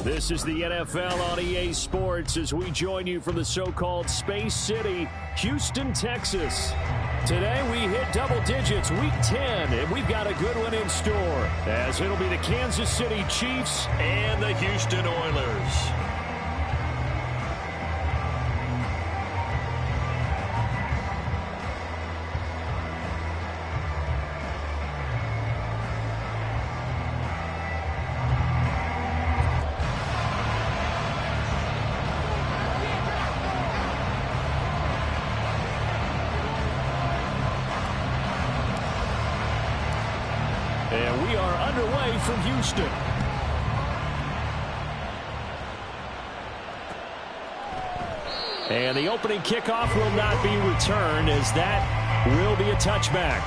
This is the NFL on EA Sports as we join you from the so-called Space City, Houston, Texas. Today we hit double digits, week 10, and we've got a good one in store, as it'll be the Kansas City Chiefs and the Houston Oilers. And we are underway from Houston. And the opening kickoff will not be returned, as that will be a touchback.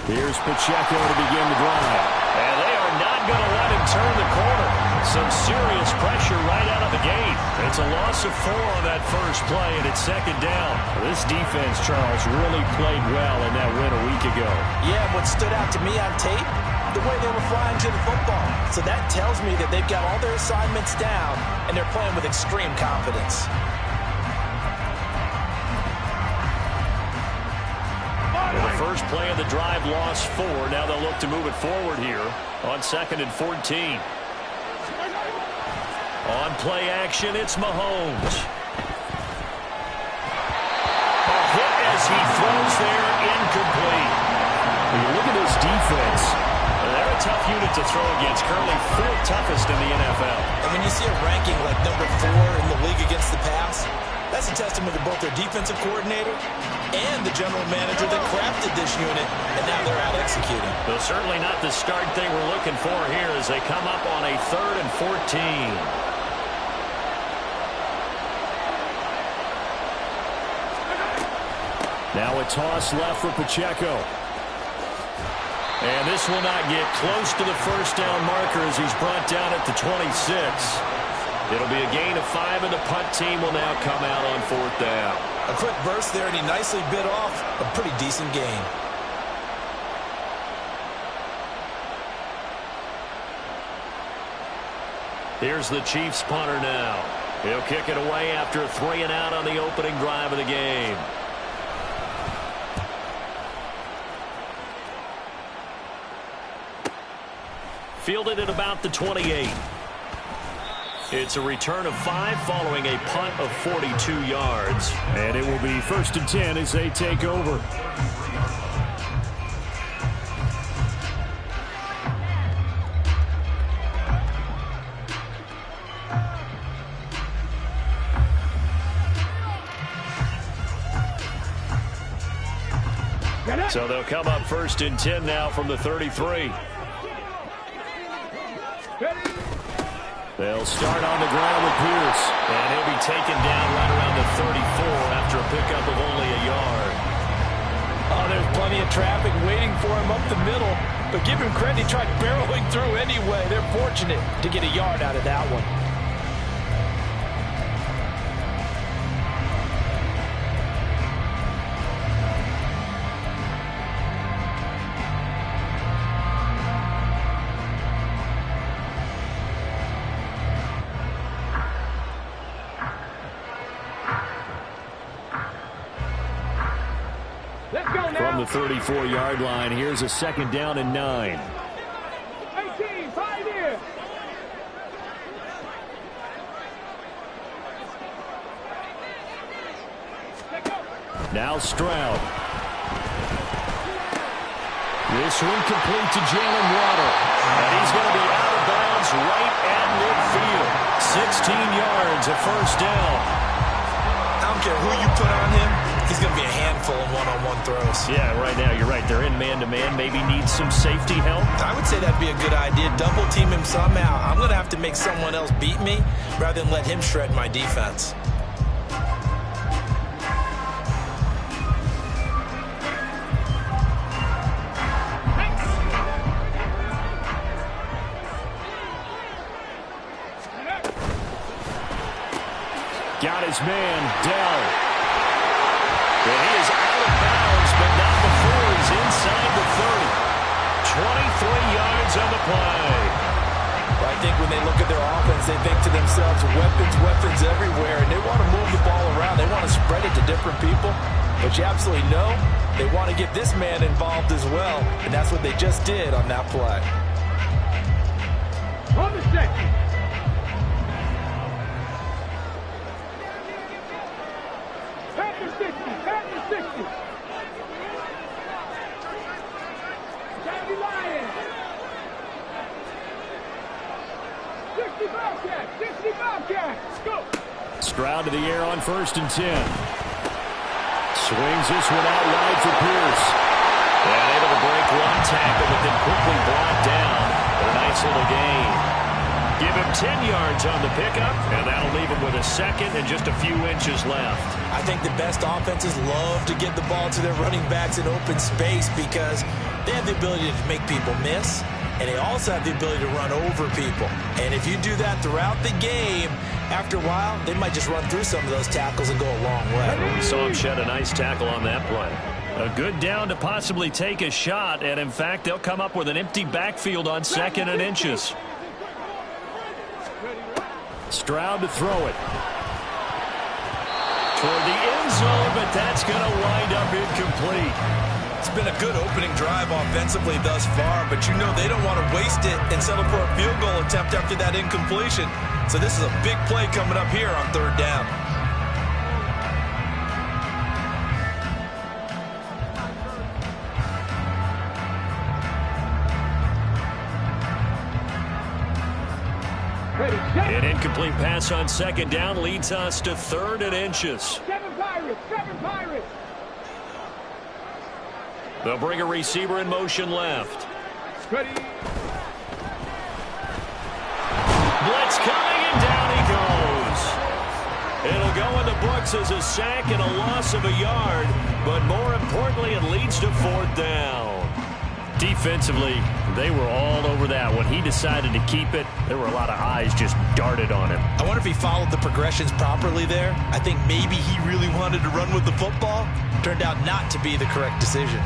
Here's Pacheco to begin the drive. And they are not going to let him turn the corner. Some serious pressure right out of the gate. It's a loss of 4 on that first play, and it's second down. This defense, Charles, really played well in that win a week ago. Yeah, what stood out to me on tape, the way they were flying to the football. So that tells me that they've got all their assignments down, and they're playing with extreme confidence. The first play of the drive lost 4. Now they'll look to move it forward here on 2nd and 14. On play action, it's Mahomes. A hit as he throws there, incomplete. When you look at this defense, they're a tough unit to throw against, currently 4th toughest in the NFL. And when you see a ranking like number 4 in the league against the pass, that's a testament to both their defensive coordinator and the general manager that crafted this unit, and now they're out executing. Well, certainly not the start they were looking for here as they come up on a 3rd and 14. Now a toss left for Pacheco. And this will not get close to the first down marker as he's brought down at the 26. It'll be a gain of 5, and the punt team will now come out on 4th down. A quick burst there, and he nicely bit off a pretty decent gain. Here's the Chiefs punter now. He'll kick it away after a 3 and out on the opening drive of the game. Fielded at about the 28. It's a return of 5 following a punt of 42 yards. And it will be 1st and 10 as they take over. So they'll come up 1st and 10 now from the 33. They'll start on the ground with Pierce. And he'll be taken down right around the 34 after a pickup of only a yard. Oh, there's plenty of traffic waiting for him up the middle. But give him credit, he tried barreling through anyway. They're fortunate to get a yard out of that one. From the 34-yard line, here's a 2nd down and 9. 18, 5 here. Now Stroud. This one complete to Jalen Waddle. And he's going to be out of bounds right at midfield. 16 yards, a 1st down. I don't care who you put on him. he's going to be a handful in one-on-one throws. Yeah, right now you're right. They're in man-to-man. Maybe needs some safety help. I would say that'd be a good idea. Double team him somehow. I'm going to have to make someone else beat me rather than let him shred my defense. Got his man, Dell. And he is out of bounds, but not before he's inside the 30. 23 yards on the play. Well, I think when they look at their offense, they think to themselves, weapons everywhere, and they want to move the ball around. They want to spread it to different people. But you absolutely know they want to get this man involved as well, and that's what they just did on that play. On the second. Stroud to the air on 1st and 10. Swings this one out wide for Pierce. And able to break one tackle, but then quickly brought down. But a nice little gain. Give him 10 yards on the pickup, and that'll leave him with a second and just a few inches left. I think the best offenses love to get the ball to their running backs in open space because they have the ability to make people miss, and they also have the ability to run over people. And if you do that throughout the game, after a while, they might just run through some of those tackles and go a long way. We saw him shed a nice tackle on that play. A good down to possibly take a shot, and in fact, they'll come up with an empty backfield on 2nd and inches. Stroud to throw it. Toward the end zone, but that's going to wind up incomplete. It's been a good opening drive offensively thus far, but you know they don't want to waste it and settle for a field goal attempt after that incompletion. So this is a big play coming up here on 3rd down. An incomplete pass on 2nd down leads us to 3rd and inches. 7 Pirates, 7 Pirates. They'll bring a receiver in motion left. Ready. Blitz coming, and down he goes. It'll go in the books as a sack and a loss of a yard, but more importantly, it leads to 4th down. Defensively, they were all over that. When he decided to keep it, there were a lot of eyes just darted on him. I wonder if he followed the progressions properly there. I think maybe he really wanted to run with the football. Turned out not to be the correct decision.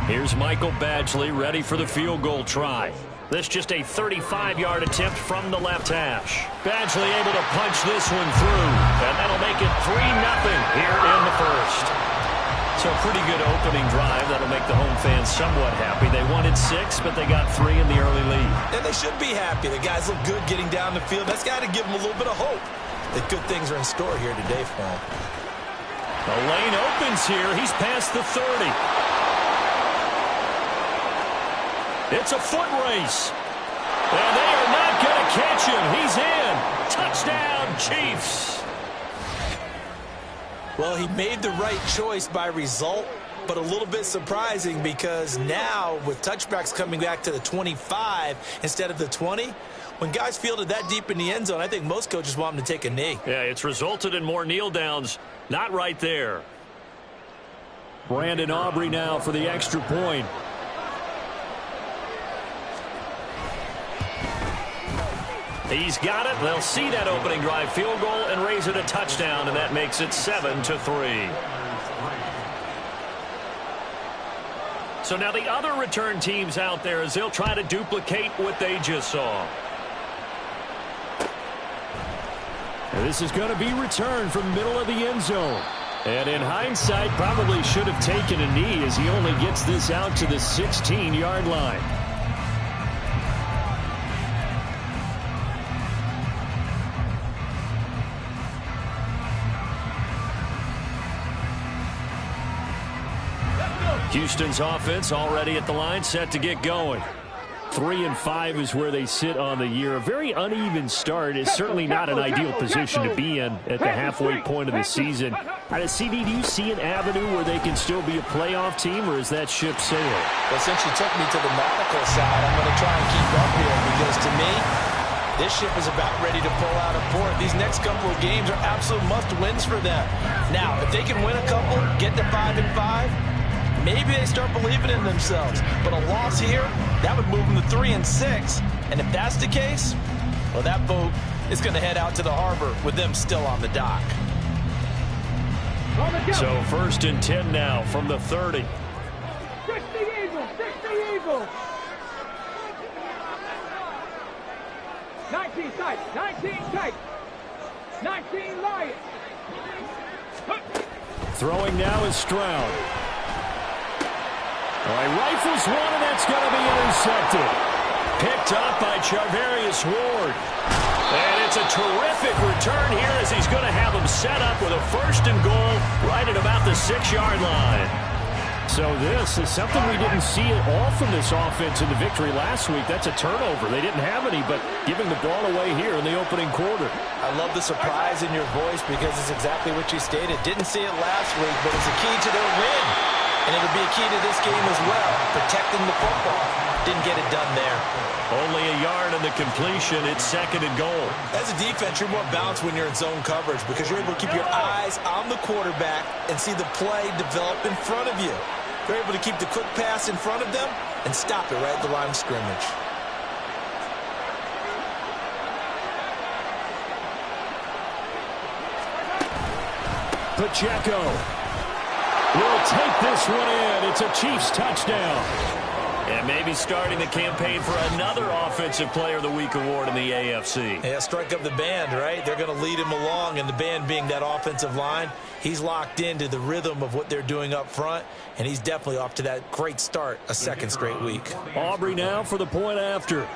Here's Michael Badgley ready for the field goal try. This just a 35-yard attempt from the left hash. Badgley able to punch this one through, and that'll make it 3-0 here in the 1st. So a pretty good opening drive. That'll make the home fans somewhat happy. They wanted 6, but they got 3 in the early lead. And they should be happy. The guys look good getting down the field. That's got to give them a little bit of hope that good things are in store here today for them. The lane opens here. He's past the 30. It's a foot race. And they are not going to catch him. He's in. Touchdown, Chiefs. Well, he made the right choice by result, but a little bit surprising because now with touchbacks coming back to the 25 instead of the 20, when guys fielded that deep in the end zone, I think most coaches want them to take a knee. Yeah, it's resulted in more kneel downs. Not right there. Brandon Aubrey now for the extra point. He's got it. They'll see that opening drive field goal and raise it a touchdown, and that makes it 7-3. So now the other return teams out there as they'll try to duplicate what they just saw. And this is going to be returned from middle of the end zone. And in hindsight, probably should have taken a knee as he only gets this out to the 16-yard line. Houston's offense already at the line, set to get going. 3-5 is where they sit on the year. A very uneven start. It's certainly not an ideal position to be in at the halfway point of the season. CD, do you see an avenue where they can still be a playoff team, or is that ship sailed? Well, since you took me to the nautical side, I'm going to try and keep up here because to me, this ship is about ready to pull out of port. These next couple of games are absolute must-wins for them. Now, if they can win a couple, get to 5-5, maybe they start believing in themselves. But a loss here, that would move them to 3-6. And if that's the case, well, that boat is going to head out to the harbor with them still on the dock. So 1st and 10 now from the 30. 60 Eagles, 60 Eagles. 19 tight, 19 tight. 19 Lions. Throwing now is Stroud. All right, rifles one, and that's going to be intercepted. Picked up by Charvarius Ward. And it's a terrific return here as he's going to have him set up with a 1st and goal right at about the 6-yard line. So this is something we didn't see at all from this offense in the victory last week. That's a turnover. They didn't have any, but giving the ball away here in the opening quarter. I love the surprise in your voice because it's exactly what you stated. Didn't see it last week, but it's a key to their win. And it'll be a key to this game as well, protecting the football. Didn't get it done there. Only a yard in the completion. It's 2nd and goal. As a defense, you're more balanced when you're in zone coverage because you're able to keep your eyes on the quarterback and see the play develop in front of you. They're able to keep the quick pass in front of them and stop it right at the line of scrimmage. Pacheco will take this one in. It's a Chiefs touchdown. And maybe starting the campaign for another Offensive Player of the Week award in the AFC. Yeah, strike up the band, right? They're going to lead him along, and the band being that offensive line, he's locked into the rhythm of what they're doing up front, and he's definitely off to that great start, a 2nd straight week. Aubrey now for the point after.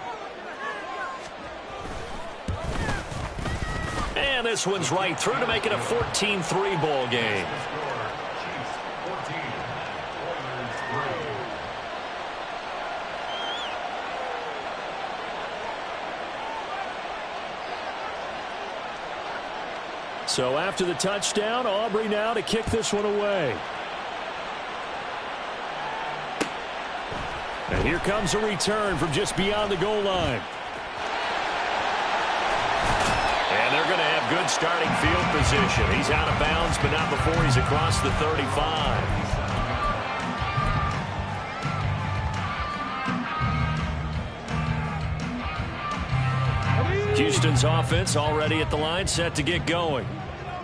And this one's right through to make it a 14-3 ball game. So after the touchdown, Aubrey now to kick this one away. And here comes a return from just beyond the goal line. And they're going to have good starting field position. He's out of bounds, but not before he's across the 35. Houston's offense already at the line, set to get going.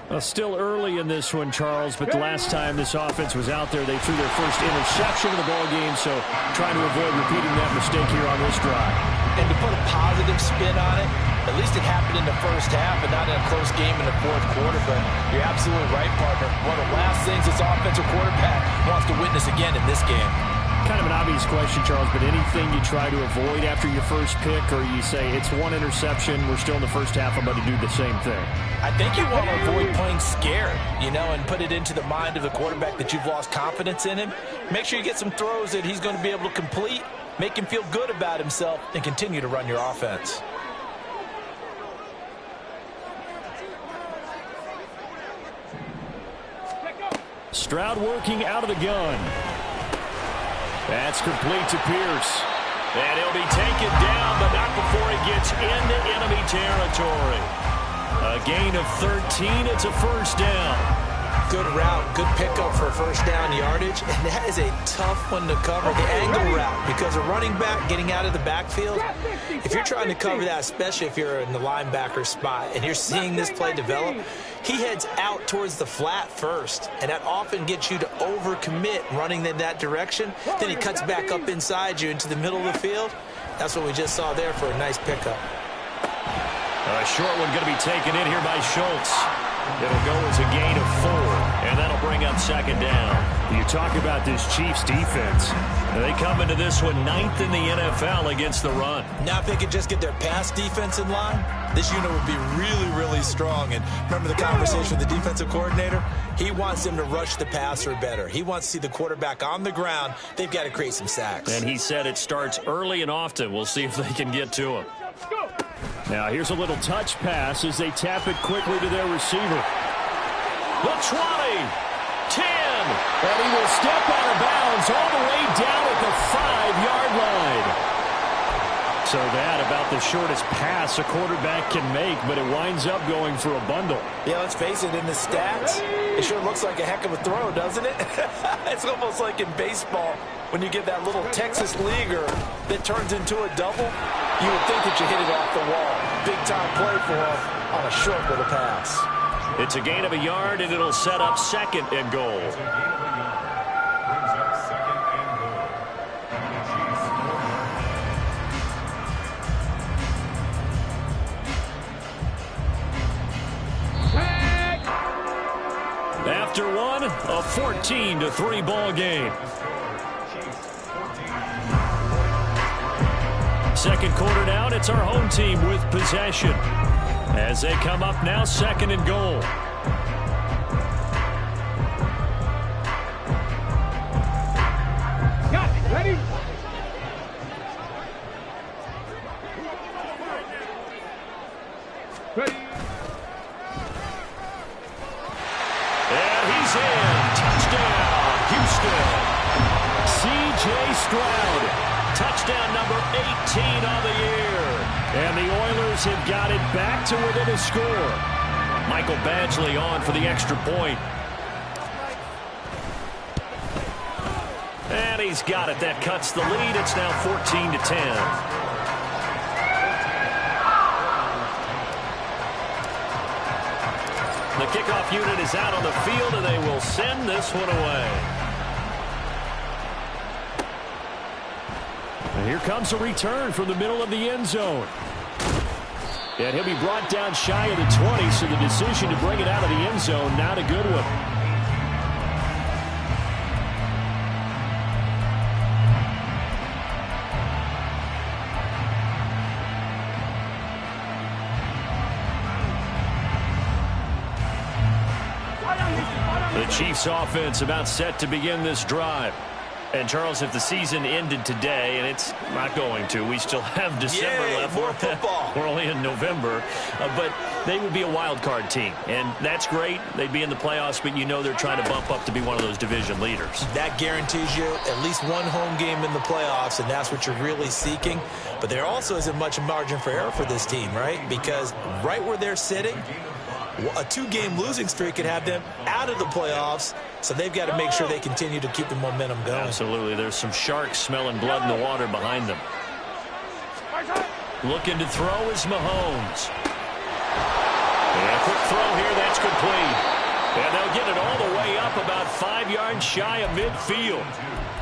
Well, still early in this one, Charles, but the last time this offense was out there, they threw their first interception of the ball game, so trying to avoid repeating that mistake here on this drive. And to put a positive spin on it, at least it happened in the first half and not in a close game in the 4th quarter, but you're absolutely right, partner. One of the last things this offensive quarterback wants to witness again in this game. Kind of an obvious question, Charles, but anything you try to avoid after your first pick, or you say it's one interception, we're still in the first half, I'm going to do the same thing? I think you want to avoid playing scared, and put it into the mind of the quarterback that you've lost confidence in him. Make sure you get some throws that he's going to be able to complete, make him feel good about himself, and continue to run your offense. Stroud working out of the gun. That's complete to Pierce. And he'll be taken down, but not before he gets into enemy territory. A gain of 13. It's a 1st down. Good route, good pickup for first down yardage, and that is a tough one to cover, the angle route, because a running back getting out of the backfield, if you're trying to cover that, especially if you're in the linebacker spot and you're seeing this play develop, he heads out towards the flat first, and that often gets you to overcommit running in that direction. Then he cuts back up inside you into the middle of the field. That's what we just saw there for a nice pickup. A short one going to be taken in here by Schultz. It'll go as a gain of 4. And that'll bring up second down. You talk about this Chiefs defense. They come into this one 9th in the NFL against the run. Now if they could just get their pass defense in line, this unit would be really, really strong. And remember the conversation with the defensive coordinator? He wants them to rush the passer better. He wants to see the quarterback on the ground. They've got to create some sacks. And he said it starts early and often. We'll see if they can get to him. Now here's a little touch pass as they tap it quickly to their receiver. The 20, 10, and he will step out of bounds all the way down at the 5-yard line. So that about the shortest pass a quarterback can make, but it winds up going for a bundle. Yeah, let's face it, in the stats, it sure looks like a heck of a throw, doesn't it? It's almost like in baseball when you get that little Texas leaguer that turns into a double. You would think that you hit it off the wall. Big-time play for him on a short little pass. It's a gain of a yard, and it'll set up second and goal. After one, a 14-3 ball game. Second quarter down, it's our home team with possession. As they come up now, second and goal. Got it. Ready? Ready? And he's in. Touchdown, Houston. C.J. Stroud. Touchdown number 18 on the year. And the Oilers have got it back to within a score. Michael Badgley on for the extra point. And he's got it. That cuts the lead. It's now 14-10. The kickoff unit is out on the field, and they will send this one away. And here comes a return from the middle of the end zone. And he'll be brought down shy of the 20, so the decision to bring it out of the end zone, not a good one. The Chiefs offense about set to begin this drive. And, Charles, if the season ended today, and it's not going to, we still have December left. More football. We're only in November. But they would be a wild card team. And that's great. They'd be in the playoffs, but you know they're trying to bump up to be one of those division leaders. That guarantees you at least one home game in the playoffs, and that's what you're really seeking. But there also isn't much margin for error for this team, right? Because right where they're sitting, a 2-game losing streak could have them out of the playoffs, so they've got to make sure they continue to keep the momentum going. Absolutely. There's some sharks smelling blood in the water behind them. Looking to throw is Mahomes. And a quick throw here, that's complete. And they'll get it all the way up about 5 yards shy of midfield.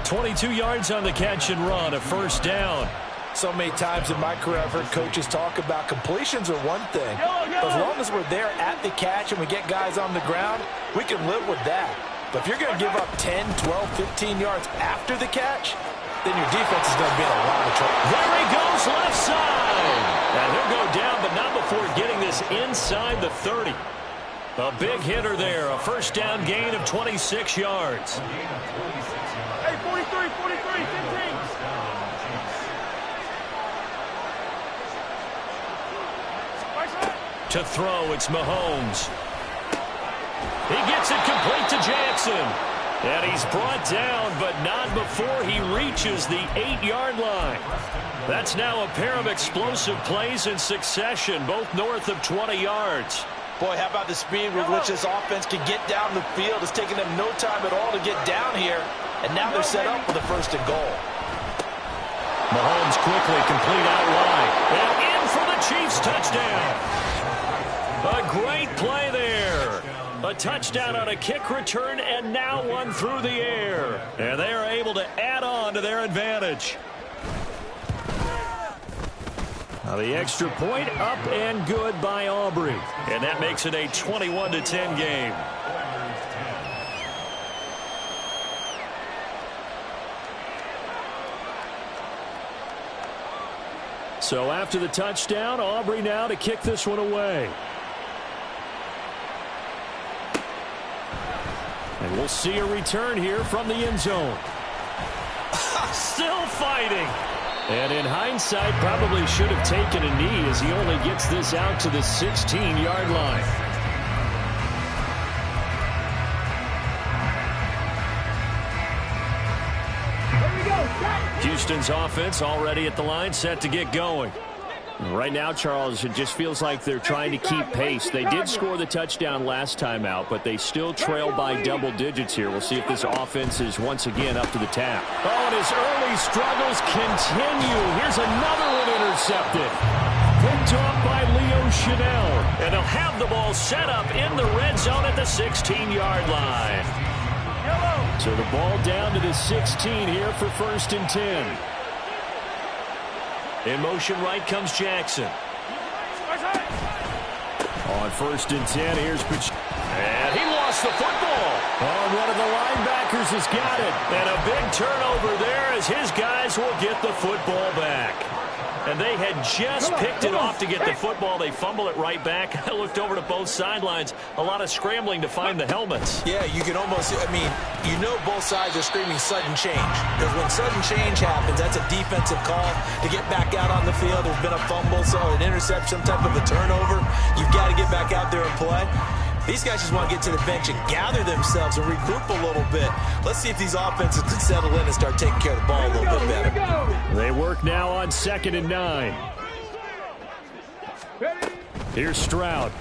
22 yards on the catch and run, a first down. So many times in my career I've heard coaches talk about completions are one thing. But as long as we're there at the catch and we get guys on the ground, we can live with that. But if you're going to give up 10, 12, 15 yards after the catch, then your defense is going to be in a lot of trouble. There he goes left side. And he'll go down, but not before getting this inside the 30. A big hitter there, a first down gain of 26 yards. Hey, 43, 43, 15. To throw, it's Mahomes. He gets it complete to Jackson. And he's brought down, but not before he reaches the 8-yard line. That's now a pair of explosive plays in succession, both north of 20 yards. Boy, how about the speed with which this offense can get down the field? It's taken them no time at all to get down here. And now they're set up for the first and goal. Mahomes quickly complete out wide. And in for the Chiefs touchdown. A great play there. A touchdown on a kick return, and now one through the air. And they are able to add on to their advantage. Now the extra point up and good by Aubrey. And that makes it a 21-10 game. So after the touchdown, Aubrey now to kick this one away. And we'll see a return here from the end zone. Still fighting. And in hindsight, probably should have taken a knee as he only gets this out to the 16-yard line. Houston's offense already at the line, set to get going. Right now, Charles, it just feels like they're trying to keep pace. They did score the touchdown last time out, but they still trail by double digits here. We'll see if this offense is once again up to the task. Oh, and his early struggles continue. Here's another one intercepted. Picked off by Leo Chanel. And they'll have the ball set up in the red zone at the 16-yard line. So the ball down to the 16 here for 1st and 10. In motion right comes Jackson. On 1st and 10, here's and he lost the football. Oh, one of the linebackers has got it. And a big turnover there as his guys will get the football back. And they had just picked it off to get the football. They fumble it right back. I looked over to both sidelines. A lot of scrambling to find the helmets. Yeah, you can almost, you know both sides are screaming sudden change. Because when sudden change happens, that's a defensive call to get back out on the field. There's been a fumble, so an interception, some type of a turnover. You've got to get back out there and play. These guys just want to get to the bench and gather themselves and regroup a little bit. Let's see if these offenses can settle in and start taking care of the ball a little bit better. They work now on 2nd and 9. Here's Stroud.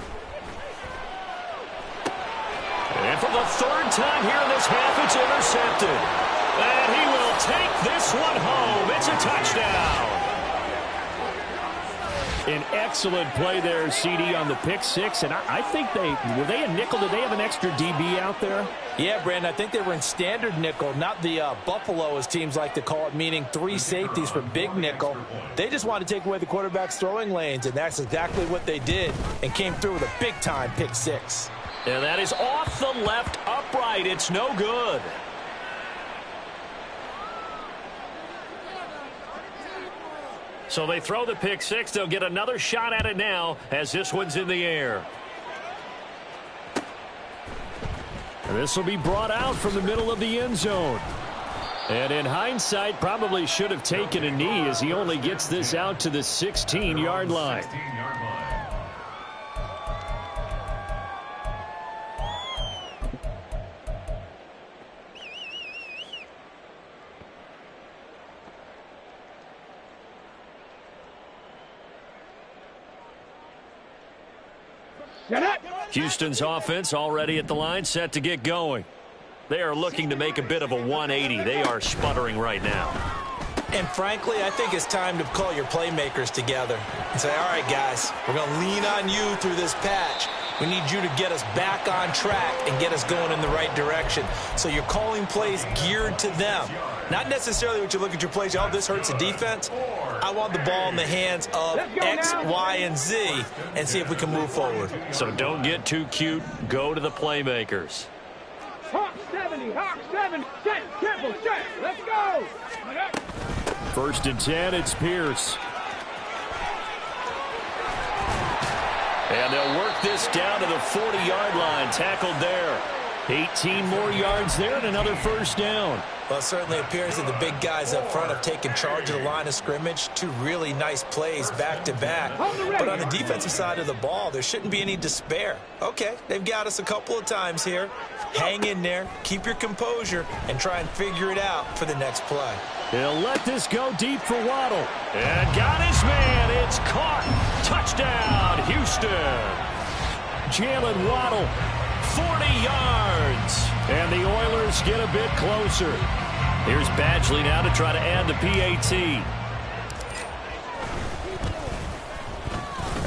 And for the 3rd time here in this half, it's intercepted. And he will take this one home. It's a touchdown. An excellent play there, CD, on the pick six. And I think were they a nickel? Did they have an extra DB out there? Yeah, Brandon, I think they were in standard nickel, not the Buffalo, as teams like to call it, meaning 3 safeties for big nickel. They just wanted to take away the quarterback's throwing lanes, and that's exactly what they did, and came through with a big-time pick six. And that is off the left upright. It's no good. So they throw the pick six. They'll get another shot at it now as this one's in the air. And this will be brought out from the middle of the end zone. And in hindsight, probably should have taken a knee as he only gets this out to the 16-yard line. Houston's offense already at the line, set to get going. They are looking to make a bit of a 180. They are sputtering right now. And frankly, I think it's time to call your playmakers together and say, all right, guys, we're going to lean on you through this patch. We need you to get us back on track and get us going in the right direction. So you're calling plays geared to them. Not necessarily what you look at your plays, oh, this hurts the defense. I want the ball in the hands of X, Y, and Z and see if we can move forward. So don't get too cute. Go to the playmakers. Hawk 70, Hawk 7, set, triple, set, let's go! 1st and 10, it's Pierce. And they'll work this down to the 40-yard line, tackled there. 18 more yards there and another 1st down. Well, it certainly appears that the big guys up front have taken charge of the line of scrimmage. 2 really nice plays back-to-back. But on the defensive side of the ball, there shouldn't be any despair. Okay, they've got us a couple of times here. Hang in there, keep your composure, and try and figure it out for the next play. He'll let this go deep for Waddle. And got his man. It's caught. Touchdown, Houston. Jalen Waddle, 40 yards. And the Oilers get a bit closer. Here's Badgley now to try to add the PAT.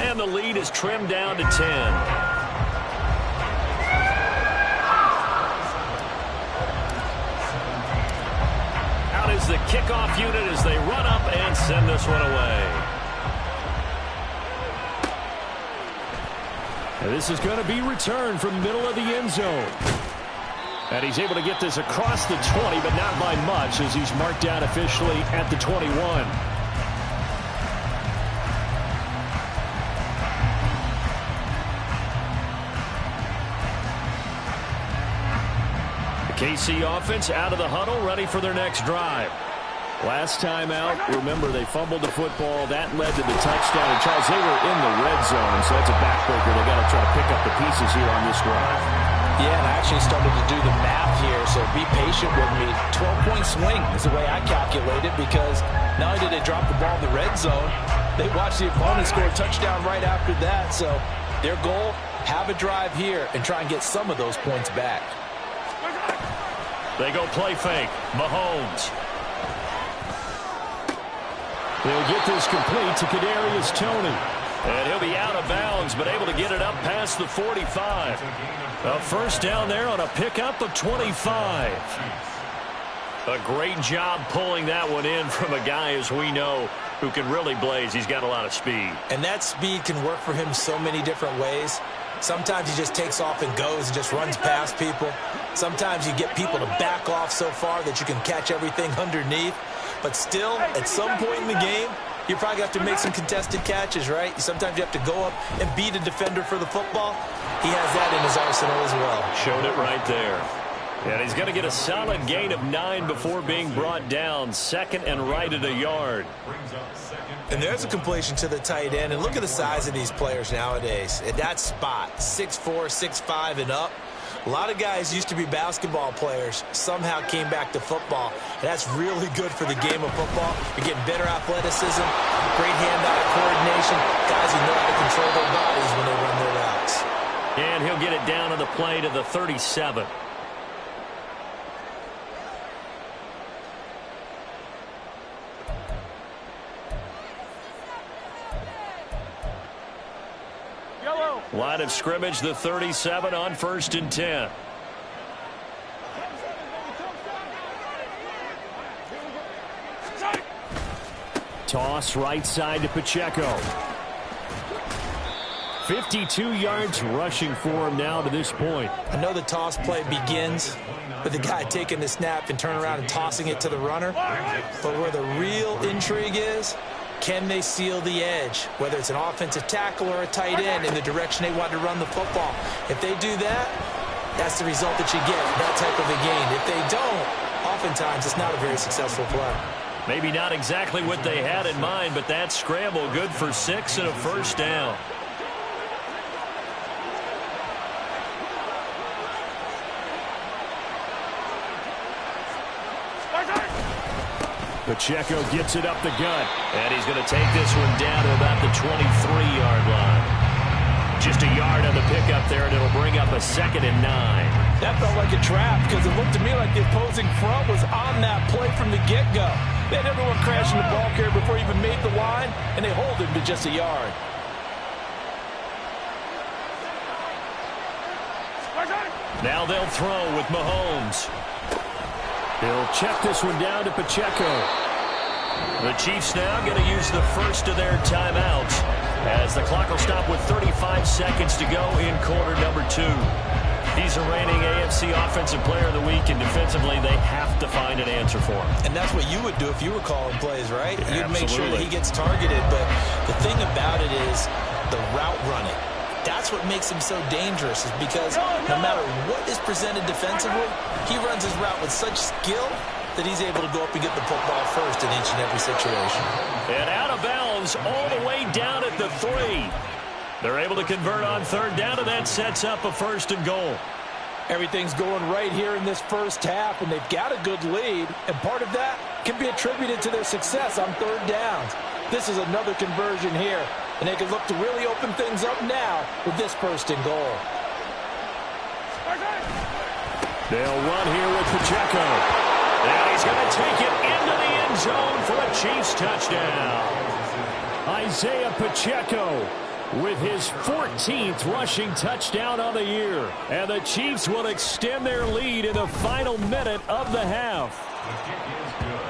And the lead is trimmed down to 10. Is the kickoff unit as they run up and send this one away. And this is going to be returned from the middle of the end zone. And he's able to get this across the 20, but not by much as he's marked down officially at the 21. KC offense out of the huddle, ready for their next drive. Last time out, remember, they fumbled the football. That led to the touchdown. And, Charles, they were in the red zone, so that's a backbreaker. They got to try to pick up the pieces here on this drive. Yeah, and I actually started to do the math here, so be patient with me. 12-point swing is the way I calculate it, because not only did they drop the ball in the red zone, they watched the opponent score a touchdown right after that. So their goal, have a drive here and try and get some of those points back. They go play fake. Mahomes. They'll get this complete to Kadarius Toney. And he'll be out of bounds, but able to get it up past the 45. A first down there on a pickup of 25. A great job pulling that one in from a guy, as we know, who can really blaze. He's got a lot of speed. And that speed can work for him so many different ways. Sometimes he just takes off and goes and just runs past people. Sometimes you get people to back off so far that you can catch everything underneath. But still, at some point in the game, you probably have to make some contested catches, right? Sometimes you have to go up and beat a defender for the football. He has that in his arsenal as well. Showed it right there. And he's going to get a solid gain of 9 before being brought down. Second and right at a yard. And there's a completion to the tight end. And look at the size of these players nowadays. At that spot, 6'4", 6'5", and up. A lot of guys used to be basketball players, somehow came back to football. And that's really good for the game of football. You're getting better athleticism, great hand-eye coordination, guys who know how to control their bodies when they run their routes. And he'll get it down on the play to the 37. Line of scrimmage, the 37 on 1st and 10. Toss right side to Pacheco. 52 yards rushing for him now to this point. I know the toss play begins with the guy taking the snap and turning around and tossing it to the runner. But where the real intrigue is, can they seal the edge, whether it's an offensive tackle or a tight end, in the direction they want to run the football? If they do that, that's the result that you get, that type of a gain. If they don't, oftentimes it's not a very successful play. Maybe not exactly what they had in mind, but that scramble good for 6 and a first down. Pacheco gets it up the gut, and he's going to take this one down to about the 23-yard line. Just a yard on the pickup there, and it'll bring up a 2nd and 9. That felt like a trap, because it looked to me like the opposing front was on that play from the get-go. They had everyone crashing the ball carrier before he even made the line, and they hold him to just a yard. Now they'll throw with Mahomes. He'll check this one down to Pacheco. The Chiefs now going to use the first of their timeouts as the clock will stop with 35 seconds to go in quarter number 2. He's a reigning AFC Offensive Player of the Week, and defensively they have to find an answer for him. And that's what you would do if you were calling plays, right? Yeah, you'd make sure that he gets targeted. But the thing about it is the route running. That's what makes him so dangerous, is because no matter what is presented defensively, he runs his route with such skill that he's able to go up and get the football first in each and every situation. And out of bounds all the way down at the 3. They're able to convert on 3rd down, and that sets up a 1st and goal. Everything's going right here in this first half, and they've got a good lead, and part of that can be attributed to their success on 3rd downs. This is another conversion here, and they can look to really open things up now with this 1st and goal. They'll run here with Pacheco. And he's going to take it into the end zone for a Chiefs touchdown. Isaiah Pacheco with his 14th rushing touchdown of the year. And the Chiefs will extend their lead in the final minute of the half.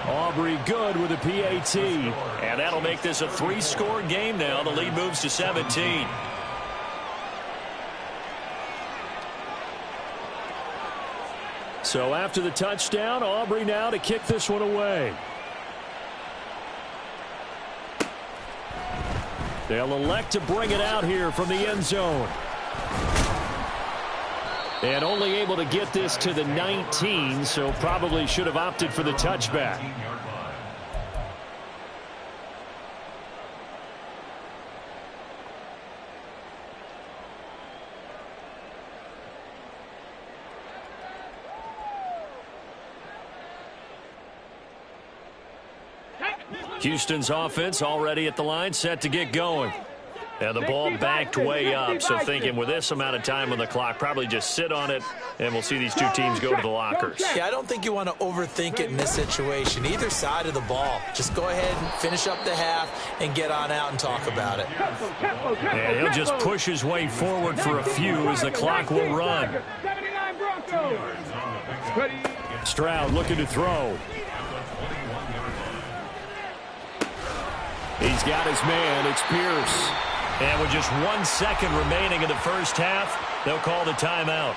Aubrey good with a PAT. And that'll make this a 3-score game now. The lead moves to 17. So after the touchdown, Aubrey now to kick this one away. They'll elect to bring it out here from the end zone. And only able to get this to the 19, so probably should have opted for the touchback. Houston's offense already at the line, set to get going. And the ball backed way up, so thinking with this amount of time on the clock, probably just sit on it, and we'll see these two teams go to the lockers. Yeah, I don't think you want to overthink it in this situation. Either side of the ball. Just go ahead and finish up the half and get on out and talk about it. And he'll just push his way forward for a few as the clock will run. Stroud looking to throw. He's got his man. It's Pierce. And with just 1 second remaining in the first half, they'll call the timeout.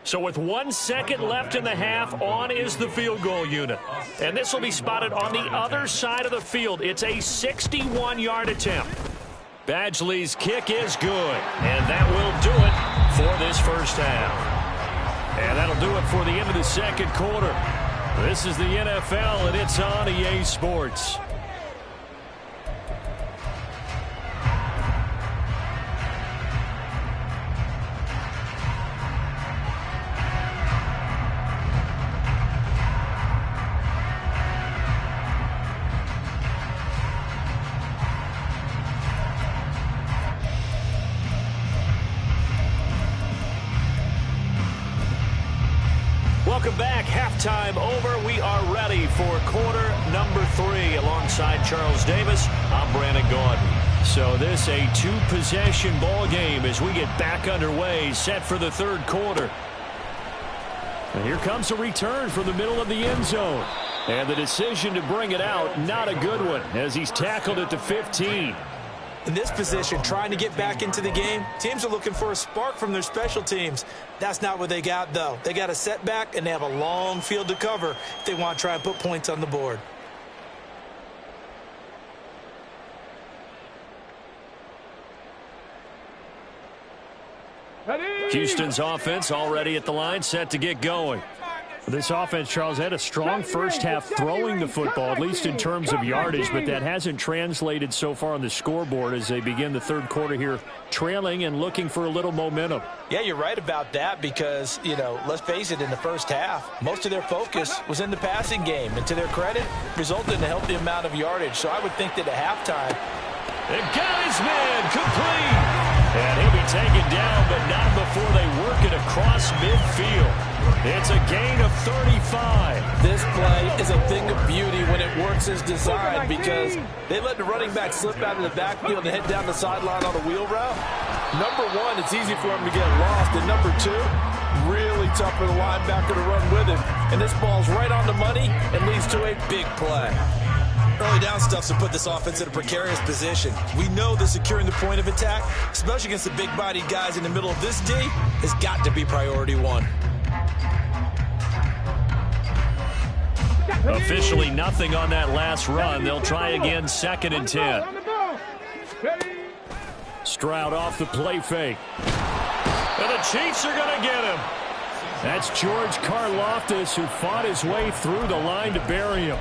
So with 1 second left in the half, on is the field goal unit. And this will be spotted on the other side of the field. It's a 61-yard attempt. Badgley's kick is good. And that will do it for this first half. And that'll do it for the end of the second quarter. This is the NFL, and it's on EA Sports. Welcome back. Halftime over. We are ready for quarter number 3 alongside Charles Davis. I'm Brandon Gaudin. So this a two-possession ball game as we get back underway, set for the third quarter. And here comes a return from the middle of the end zone. And the decision to bring it out, not a good one, as he's tackled at the 15. In this position, trying to get back into the game, teams are looking for a spark from their special teams. That's not what they got, though. They got a setback, and they have a long field to cover if they want to try and put points on the board. Houston's offense already at the line, set to get going. This offense, Charles, had a strong first half throwing the football, at least in terms of yardage, but that hasn't translated so far on the scoreboard as they begin the third quarter here, trailing and looking for a little momentum. Yeah, you're right about that because, you know, let's face it, in the first half, most of their focus was in the passing game, and to their credit, resulted in a healthy amount of yardage. So I would think that at halftime, they've got his man complete. And he'll be taken down, but not before they work it across midfield. It's a gain of 35. This play is a thing of beauty when it works as designed because they let the running back slip out of the backfield and head down the sideline on a wheel route. Number one, it's easy for him to get lost. And number two, really tough for the linebacker to run with him. And this ball's right on the money and leads to a big play. Early down stuff to put this offense in a precarious position. We know that securing the point of attack, especially against the big-bodied guys in the middle of this D, has got to be priority one. Officially nothing on that last run. They'll try again, 2nd and 10. Stroud off the play fake. And the Chiefs are going to get him. That's George Karlaftis, who fought his way through the line to bury him.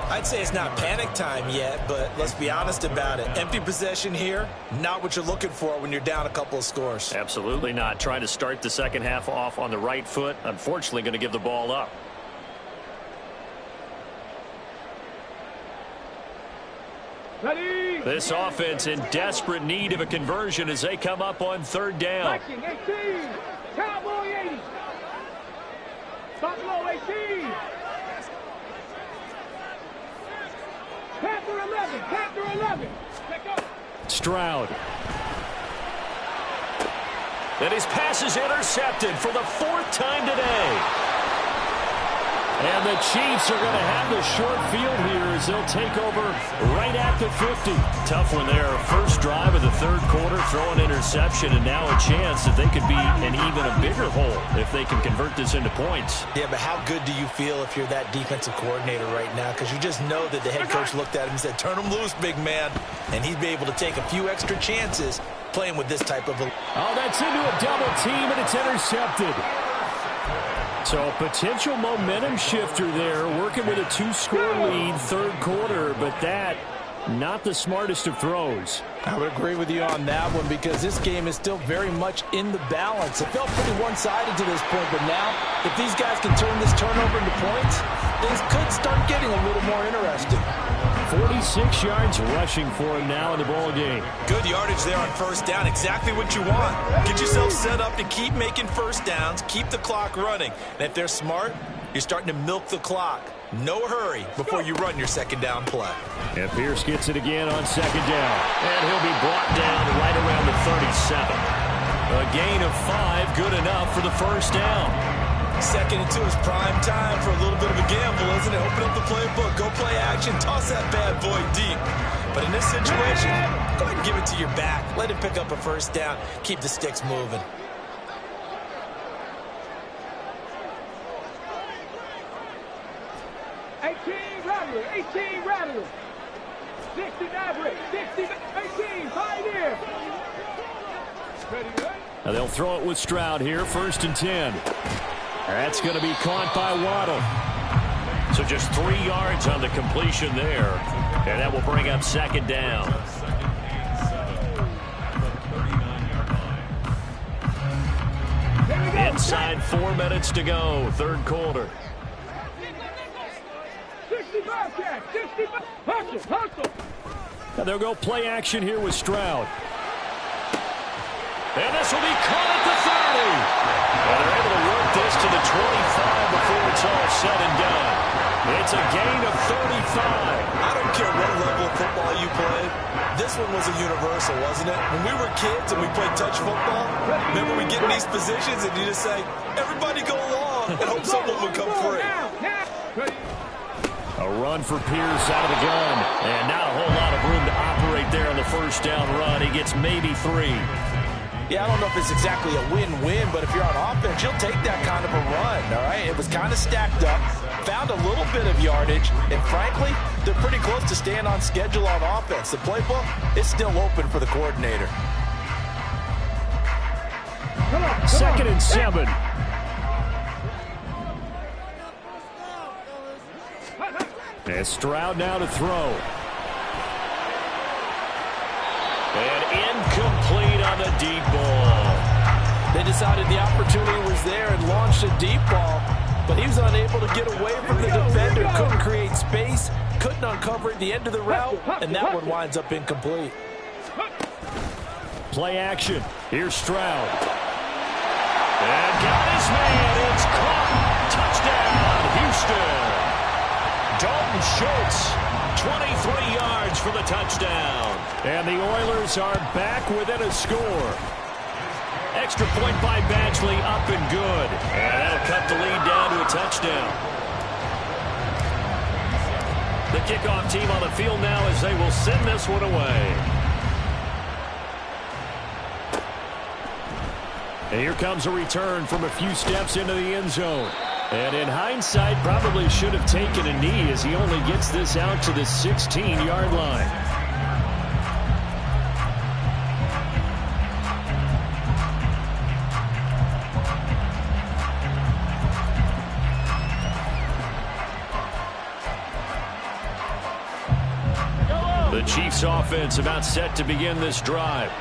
I'd say it's not panic time yet, but let's be honest about it. Empty possession here, not what you're looking for when you're down a couple of scores. Absolutely not. Trying to start the second half off on the right foot. Unfortunately, going to give the ball up. This offense in desperate need of a conversion as they come up on 3rd down. Cowboy 80. Buffalo 18. Panther 11. Panther 11. Stroud. And his pass is intercepted for the 4th time today. And the Chiefs are going to have the short field here as they'll take over right at the 50. Tough one there. First drive of the third quarter, throw an interception, and now a chance that they could be in even a bigger hole if they can convert this into points. Yeah, but how good do you feel if you're that defensive coordinator right now? Because you just know that the head coach looked at him and said, turn him loose, big man. And he'd be able to take a few extra chances playing with this type of a... Oh, that's into a double team, and it's intercepted. So a potential momentum shifter there, working with a 2-score lead, third quarter, but that, not the smartest of throws. I would agree with you on that one because this game is still very much in the balance. It felt pretty one-sided to this point, but now, if these guys can turn this turnover into points, things could start getting a little more interesting. 46 yards rushing for him now in the ball game. Good yardage there on first down. Exactly what you want. Get yourself set up to keep making first downs, keep the clock running. And if they're smart, you're starting to milk the clock. No hurry before you run your second down play. And Pierce gets it again on second down. And he'll be brought down right around the 37. A gain of 5, good enough for the first down. Second and 2 is prime time for a little bit of a gamble, isn't it? Open up the playbook, go play action, toss that bad boy deep. But in this situation, go ahead and give it to your back. Let him pick up a first down. Keep the sticks moving. $18 Rattler. 60 Maverick. 60, 18, Pioneer. Now they'll throw it with Stroud here, first and 10. That's going to be caught by Waddle. So just 3 yards on the completion there. And that will bring up second down. Inside 4 minutes to go, third quarter. 65 catch, 65. Hustle. Now they'll go play action here with Stroud. And this will be caught at the 30. And they're able to work this to the 25 before it's all said and done. It's a gain of 35. I don't care what level of football you played. This one was a universal, wasn't it? When we were kids and we played touch football, remember we get in these positions and you just say, everybody go along and hope someone will come free. A run for Pierce out of the gun. And not a whole lot of room to operate there on the first down run. He gets maybe 3. Yeah, I don't know if it's exactly a win-win, but if you're on offense, you'll take that kind of a run, all right? It was kind of stacked up, found a little bit of yardage, and frankly, they're pretty close to staying on schedule on offense. The playbook is still open for the coordinator. Second and 7. And Stroud now to throw. And incomplete on the deep ball. They decided the opportunity was there and launched a deep ball, but he was unable to get away from the defender, couldn't create space, couldn't uncover at the end of the route, and that one winds up incomplete. Play action. Here's Stroud. And got his man. It's caught. Touchdown, Houston. Dalton Schultz, 23 yards for the touchdown. And the Oilers are back within a score. Extra point by Badgley, up and good. And that'll cut the lead down to a touchdown. The kickoff team on the field now as they will send this one away. And here comes a return from a few steps into the end zone. And in hindsight, probably should have taken a knee as he only gets this out to the 16-yard line. The Chiefs offense about set to begin this drive.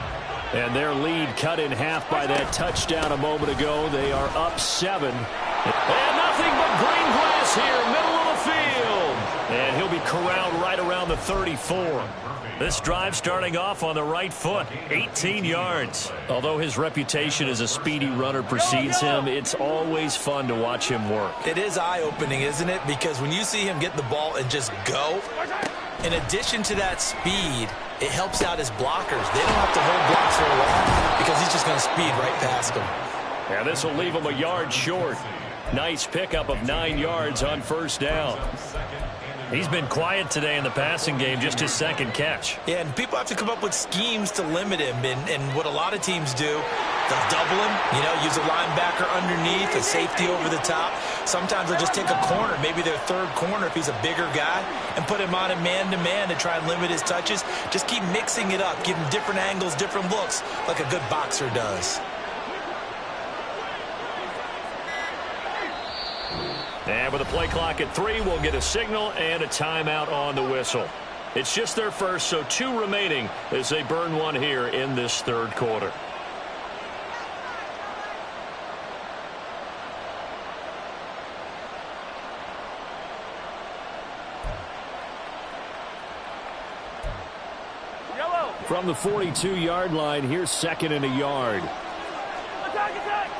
And their lead cut in half by that touchdown a moment ago. They are up 7. And nothing but green grass here, middle of the field. And he'll be corralled right around the 34. This drive starting off on the right foot, 18 yards. Although his reputation as a speedy runner precedes him, it's always fun to watch him work. It is eye-opening, isn't it? Because when you see him get the ball and just go, in addition to that speed, it helps out his blockers. They don't have to hold blocks for a while because he's just going to speed right past them. And this will leave him a yard short. Nice pickup of 9 yards on first down. He's been quiet today in the passing game, just his second catch. Yeah, and people have to come up with schemes to limit him. And what a lot of teams do, they'll double him, use a linebacker underneath, a safety over the top. Sometimes they'll just take a corner, maybe their third corner if he's a bigger guy, and put him on a man-to-man to try and limit his touches. Just keep mixing it up, give him different angles, different looks, like a good boxer does. And with a play clock at 3, we'll get a signal and a timeout on the whistle. It's just their first, so 2 remaining as they burn one here in this third quarter. From the 42-yard line, here's 2nd and a yard. Attack, attack!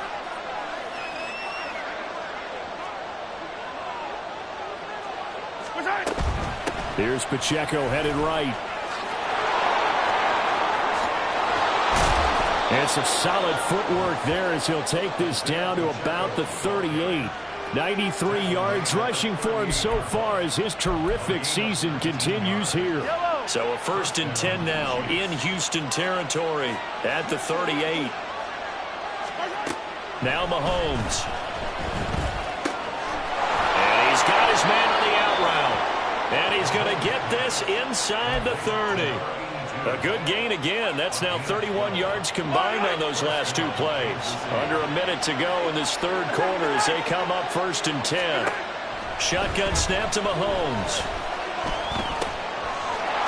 Here's Pacheco headed right. And some solid footwork there as he'll take this down to about the 38. 93 yards rushing for him so far as his terrific season continues here. So a 1st and 10 now in Houston territory at the 38. Now Mahomes. And he's got his man on the out route. And he's going to get this inside the 30. A good gain again. That's now 31 yards combined on those last 2 plays. Under a minute to go in this third quarter as they come up 1st and 10. Shotgun snap to Mahomes.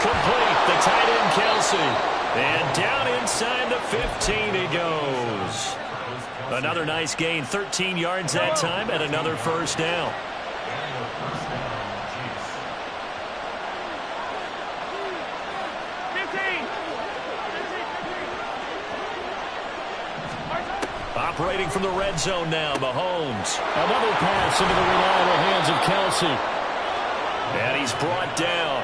Complete. The tight end Kelsey. And down inside the 15 he goes. Another nice gain. 13 yards that time and another first down. Operating from the red zone now, Mahomes. Another pass into the reliable hands of Kelsey. And he's brought down.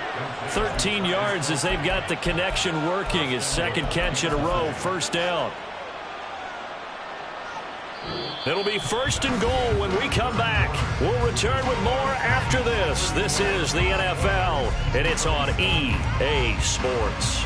13 yards as they've got the connection working. His 2nd catch in a row, first down. It'll be 1st and goal when we come back. We'll return with more after this. This is the NFL, and it's on EA Sports.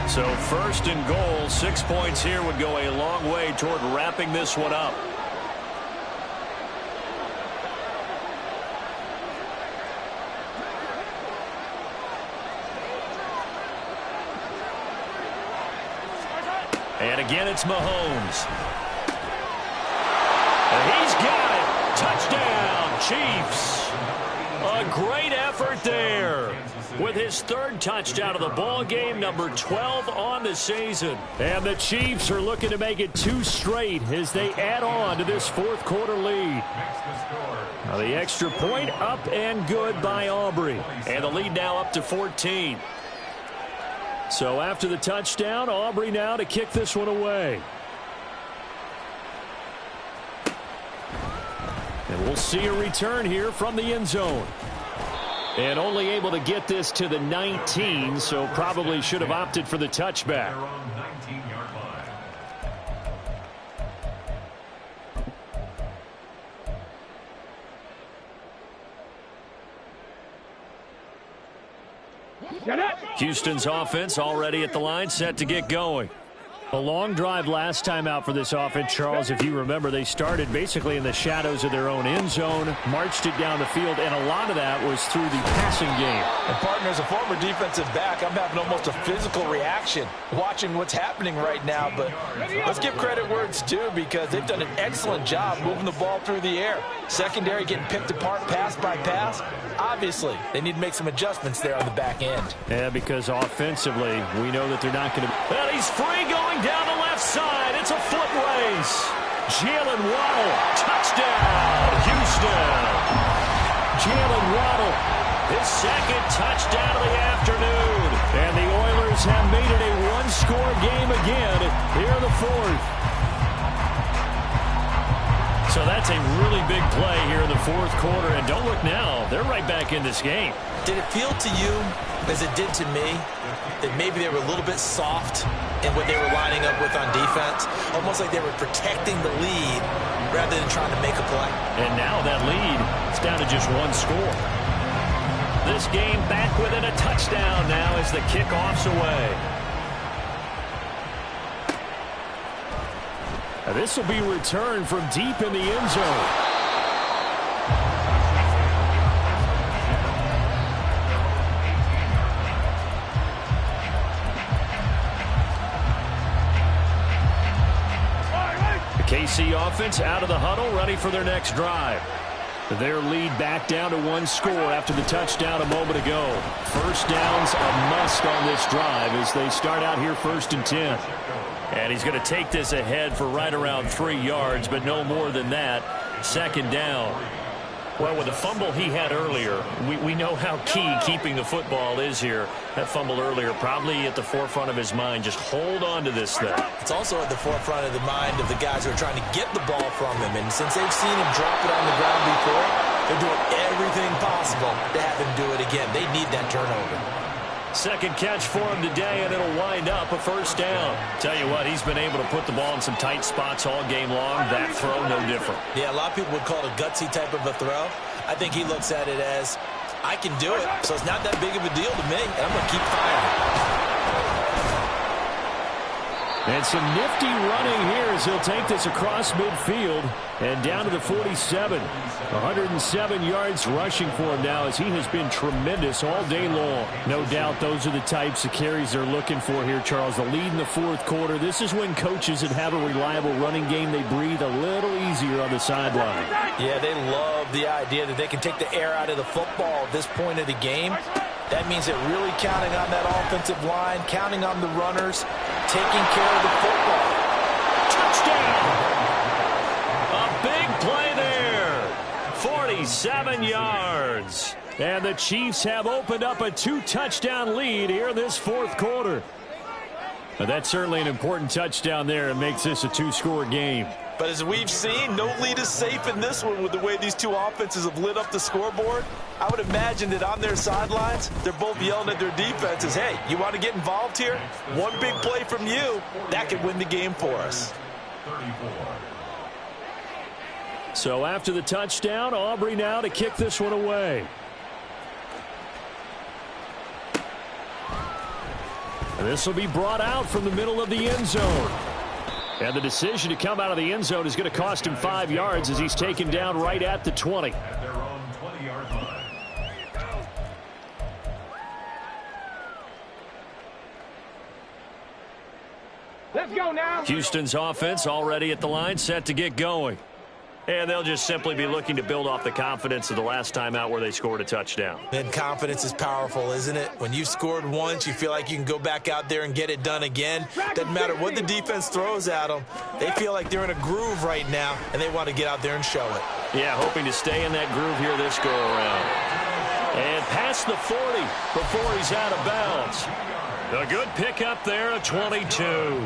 So 1st and goal, 6 points here would go a long way toward wrapping this one up. And again, it's Mahomes. And he's got it. Touchdown, Chiefs. A great effort there. With his 3rd touchdown of the ball game, number 12 on the season. And the Chiefs are looking to make it 2 straight as they add on to this 4th quarter lead. Now the extra point up and good by Aubrey. And the lead now up to 14. So after the touchdown, Aubrey now to kick this one away. And we'll see a return here from the end zone. And only able to get this to the 19, so probably should have opted for the touchback. Houston's offense already at the line, set to get going. A long drive last time out for this offense, Charles. If you remember, they started basically in the shadows of their own end zone, marched it down the field, and a lot of that was through the passing game. And, partner, as a former defensive back, I'm having almost a physical reaction watching what's happening right now. But let's give credit where it's due because they've done an excellent job moving the ball through the air. Secondary getting picked apart pass by pass. Obviously, they need to make some adjustments there on the back end. Yeah, because offensively, we know that they're not going to... And he's free going down the left side. It's a foot race. Jalen Waddle, touchdown, Houston. Jalen Waddle, his 2nd touchdown of the afternoon. And the Oilers have made it a one-score game again here in the 4th. So that's a really big play here in the fourth quarter. And don't look now. They're right back in this game. Did it feel to you, as it did to me, that maybe they were a little bit soft in what they were lining up with on defense? Almost like they were protecting the lead rather than trying to make a play. And now that lead is down to just one score. This game back within a touchdown now as the kickoff's away. This will be returned from deep in the end zone. The KC offense out of the huddle, ready for their next drive. Their lead back down to one score after the touchdown a moment ago. First down's a must on this drive as they start out here 1st and 10. And he's going to take this ahead for right around 3 yards, but no more than that. 2nd down. Well, with the fumble he had earlier, we know how key keeping the football is here. That fumble earlier probably at the forefront of his mind. Just hold on to this thing. It's also at the forefront of the mind of the guys who are trying to get the ball from him. And since they've seen him drop it on the ground before, they're doing everything possible to have him do it again. They need that turnover. Second catch for him today, and it'll wind up a first down. Tell you what, he's been able to put the ball in some tight spots all game long. That throw, no different. Yeah, a lot of people would call it a gutsy type of a throw. I think he looks at it as, I can do it, so it's not that big of a deal to me, and I'm going to keep firing. And some nifty running here as he'll take this across midfield and down to the 47. 107 yards rushing for him now as he has been tremendous all day long. No doubt those are the types of carries they're looking for here, Charles. The lead in the fourth quarter. This is when coaches that have a reliable running game, they breathe a little easier on the sideline. Yeah, they love the idea that they can take the air out of the football at this point of the game. That means they're really counting on that offensive line, counting on the runners, taking care of the football. Touchdown! A big play there. 47 yards. And the Chiefs have opened up a 2-touchdown lead here in this fourth quarter. But that's certainly an important touchdown there. It makes this a 2-score game. But as we've seen, no lead is safe in this one with the way these two offenses have lit up the scoreboard. I would imagine that on their sidelines, they're both yelling at their defenses, hey, you want to get involved here? One big play from you, that could win the game for us. So after the touchdown, Aubrey now to kick this one away. And this will be brought out from the middle of the end zone. And the decision to come out of the end zone is going to cost him 5 yards as he's taken down right at the 20. Let's go now. Houston's offense already at the line, set to get going. And they'll just simply be looking to build off the confidence of the last time out where they scored a touchdown. And confidence is powerful, isn't it? When you've scored once, you feel like you can go back out there and get it done again. Doesn't matter what the defense throws at them. They feel like they're in a groove right now, and they want to get out there and show it. Yeah, hoping to stay in that groove here this go-around. And past the 40 before he's out of bounds. A good pickup there, a 22.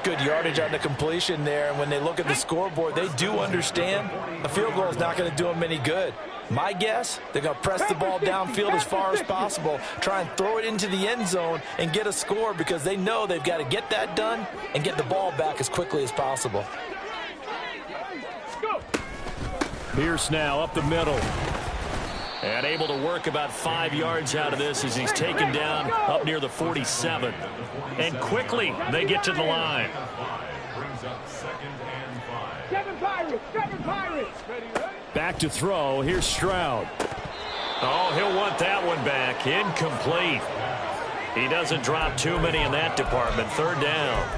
Good yardage on the completion there, and when they look at the scoreboard, they do understand a field goal is not going to do them any good. My guess, they're going to press the ball downfield as far as possible, try and throw it into the end zone and get a score because they know they've got to get that done and get the ball back as quickly as possible. Pierce now up the middle. And able to work about 5 yards out of this as he's taken down up near the 47. And quickly they get to the line. Seven Pirates. Back to throw. Here's Stroud. Oh, he'll want that one back. Incomplete. He doesn't drop too many in that department. 3rd down.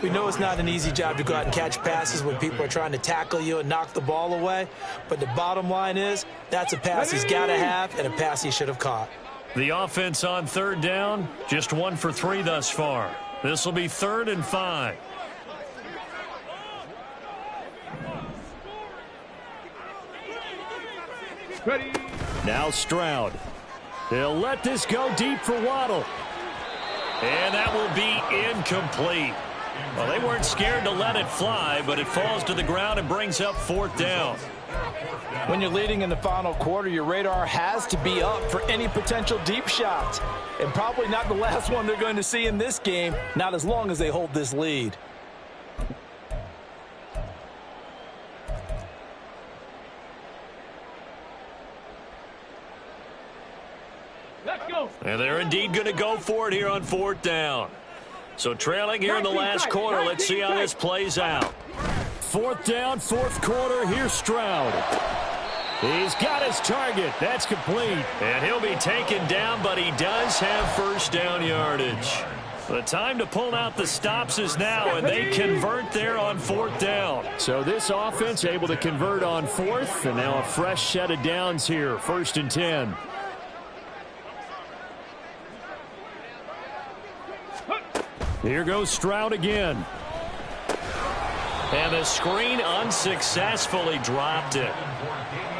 We know it's not an easy job to go out and catch passes when people are trying to tackle you and knock the ball away. But the bottom line is that's a pass he's got to have and a pass he should have caught. The offense on 3rd down, just 1 for 3 thus far. This will be 3rd and 5. Ready. Now Stroud. They'll let this go deep for Waddle. And that will be incomplete. Well, they weren't scared to let it fly, but it falls to the ground and brings up 4th down. When you're leading in the final quarter, your radar has to be up for any potential deep shots. And probably not the last one they're going to see in this game, not as long as they hold this lead. Let's go. And they're indeed going to go for it here on 4th down. So trailing here in the last quarter. Let's see how this plays out. 4th down, 4th quarter. Here's Stroud. He's got his target. That's complete. And he'll be taken down, but he does have 1st down yardage. The time to pull out the stops is now, and they convert there on 4th down. So this offense able to convert on 4th, and now a fresh set of downs here. 1st and 10. Here goes Stroud again. And the screen unsuccessfully dropped it.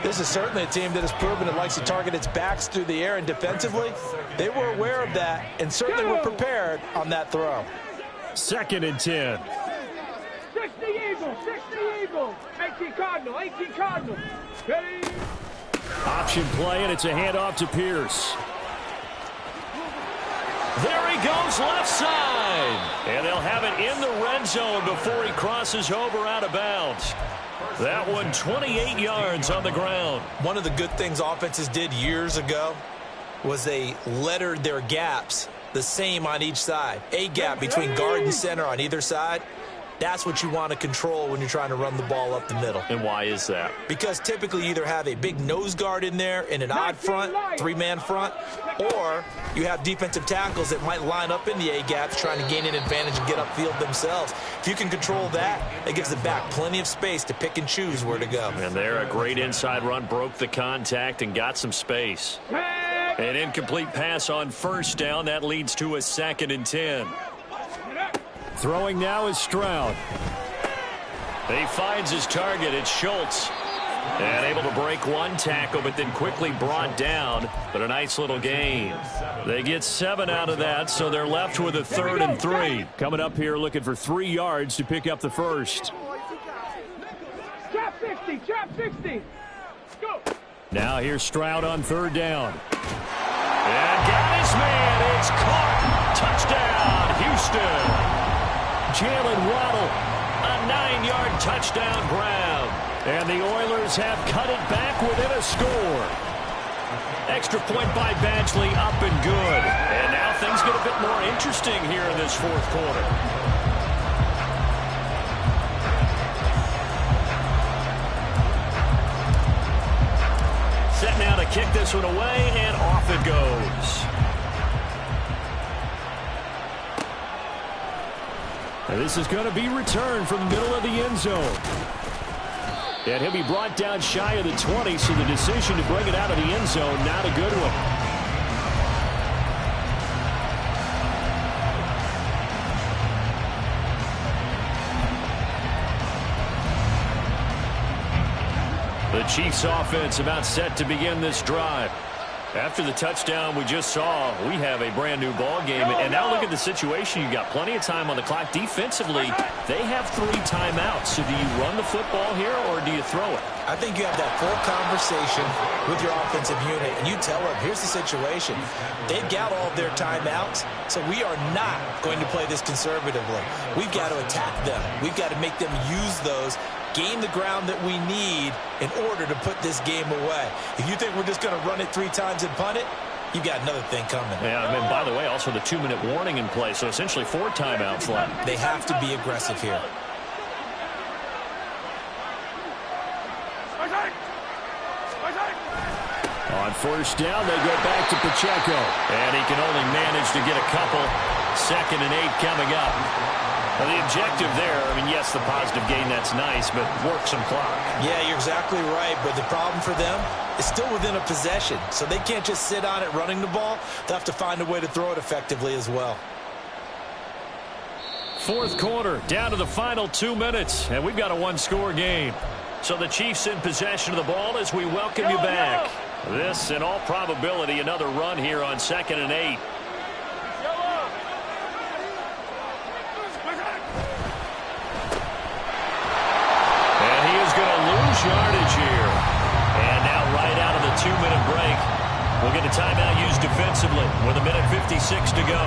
This is certainly a team that has proven it likes to target its backs through the air, and defensively, they were aware of that and certainly were prepared on that throw. 2nd and 10. 60 Eagles, 60 Eagles. 18 Cardinal, 18 Cardinal. Ready? Option play, and it's a handoff to Pierce. There he goes left side. And they'll have it in the red zone before he crosses over out of bounds. That one 28 yards on the ground. One of the good things offenses did years ago was they lettered their gaps the same on each side. A gap between guard and center on either side. That's what you want to control when you're trying to run the ball up the middle. And why is that? Because typically you either have a big nose guard in there in an odd front, 3-man front, or you have defensive tackles that might line up in the A-gaps trying to gain an advantage and get upfield themselves. If you can control that, it gives the back plenty of space to pick and choose where to go. And there, a great inside run, broke the contact and got some space. An incomplete pass on 1st down. That leads to a 2nd and 10. Throwing now is Stroud. He finds his target. It's Schultz. And able to break one tackle, but then quickly brought down. But a nice little gain. They get 7 out of that, so they're left with a 3rd and 3. Coming up here looking for 3 yards to pick up the 1st. Trap 60, trap 60. Go. Now here's Stroud on 3rd down. And got his man. It's caught. Touchdown, Houston. Jalen Waddle, a 9-yard touchdown grab. And the Oilers have cut it back within a score. Extra point by Badgley, up and good. And now things get a bit more interesting here in this 4th quarter. Set now to kick this one away, and off it goes. And this is going to be returned from the middle of the end zone. And he'll be brought down shy of the 20, so the decision to bring it out of the end zone, not a good one. The Chiefs offense about set to begin this drive. After the touchdown we just saw, we have a brand new ball game. And now look at the situation. You've got plenty of time on the clock. Defensively, they have 3 timeouts. So do you run the football here or do you throw it? I think you have that full conversation with your offensive unit, and you tell them, here's the situation. They've got all of their timeouts, so we are not going to play this conservatively. We've got to attack them. We've got to make them use those, gain the ground that we need in order to put this game away. If you think we're just going to run it 3 times and punt it, you've got another thing coming. Yeah, and by the way, also the 2-minute warning in play, so essentially 4 timeouts left. They have to be aggressive here. On 1st down, they go back to Pacheco. And he can only manage to get a couple. 2nd and 8 coming up. Well, the objective there, I mean, yes, the positive gain, that's nice, but work some clock. Yeah, you're exactly right, but the problem for them is still within a possession, so they can't just sit on it running the ball. They'll have to find a way to throw it effectively as well. 4th quarter, down to the final 2 minutes, and we've got a 1-score game. So the Chiefs in possession of the ball as we welcome you back. This, in all probability, another run here on 2nd and 8. We'll get a timeout used defensively with 1:56 to go.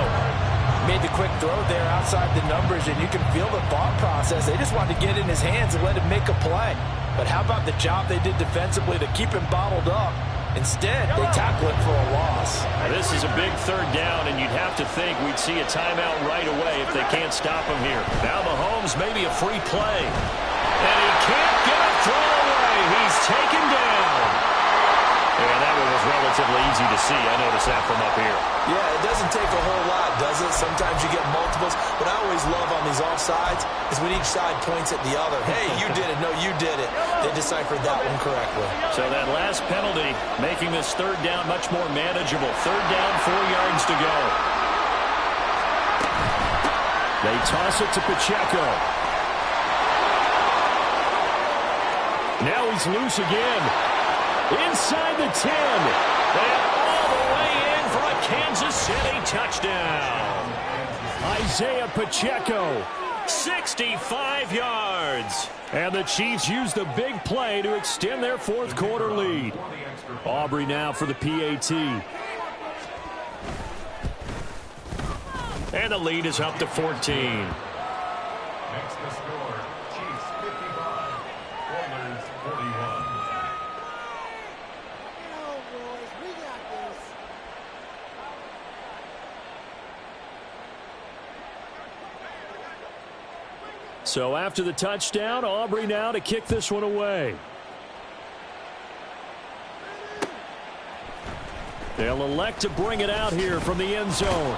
Made the quick throw there outside the numbers, and you can feel the thought process. They just wanted to get in his hands and let him make a play. But how about the job they did defensively to keep him bottled up? Instead, they tackle it for a loss. This is a big third down, and you'd have to think we'd see a timeout right away if they can't stop him here. Now Mahomes, maybe a free play. And he can't get a throw away. He's taken down. Yeah, that one was relatively easy to see. I noticed that from up here. Yeah, it doesn't take a whole lot, does it? Sometimes you get multiples. What I always love on these offsides is when each side points at the other. Hey, you did it. No, you did it. They deciphered that one correctly. So that last penalty making this third down much more manageable. Third down, 4 yards to go. They toss it to Pacheco. Now he's loose again. Inside the 10. And all the way in for a Kansas City touchdown. Isaiah Pacheco, 65 yards. And the Chiefs use the big play to extend their fourth quarter lead. Aubrey now for the PAT. And the lead is up to 14. So after the touchdown, Aubrey now to kick this one away. They'll elect to bring it out here from the end zone.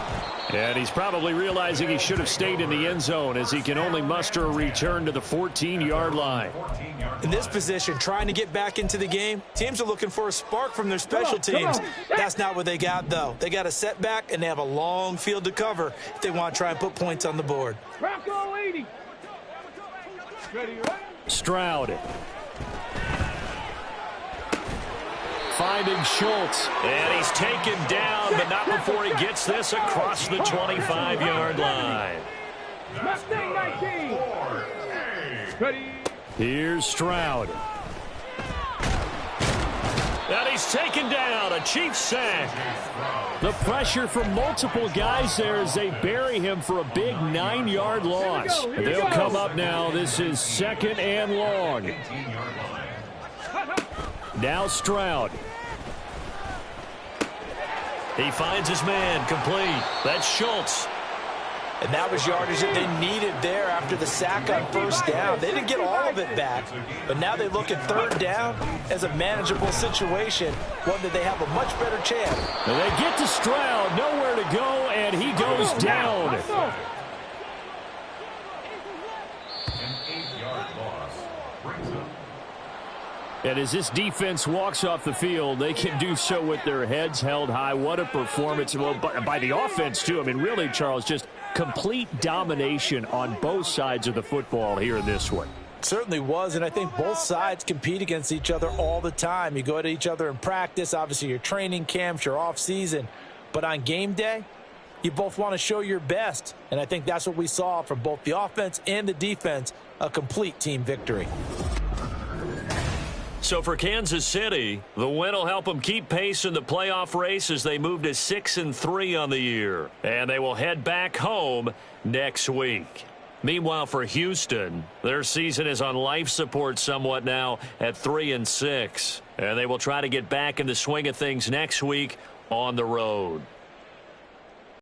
And he's probably realizing he should have stayed in the end zone as he can only muster a return to the 14-yard line. In this position, trying to get back into the game, teams are looking for a spark from their special teams. That's not what they got, though. They got a setback, and they have a long field to cover if they want to try and put points on the board. Rocco 80. Stroud. Finding Schultz. And he's taken down, but not before he gets this across the 25-yard line. Mustang 19. Ready. Here's Stroud. And he's taken down. A Chiefs sack. The pressure from multiple guys there as they bury him for a big 9-yard loss. They'll come up now. This is 2nd and long. Now Stroud. He finds his man complete. That's Schultz. And that was yardage that they needed there after the sack on first down. They didn't get all of it back, but now they look at third down as a manageable situation, one that they have a much better chance. And they get to Stroud, nowhere to go, and he goes down. And as this defense walks off the field, they can do so with their heads held high. What a performance. Well, by the offense, too. I mean, really, Charles, just complete domination on both sides of the football here in this one. Certainly was, and I think both sides compete against each other all the time. You go to each other in practice, obviously your training camps, your off-season. But on game day, you both want to show your best. And I think that's what we saw from both the offense and the defense, a complete team victory. So for Kansas City, the win will help them keep pace in the playoff race as they move to 6-3 on the year. And they will head back home next week. Meanwhile, for Houston, their season is on life support somewhat now at 3-6. And they will try to get back in the swing of things next week on the road.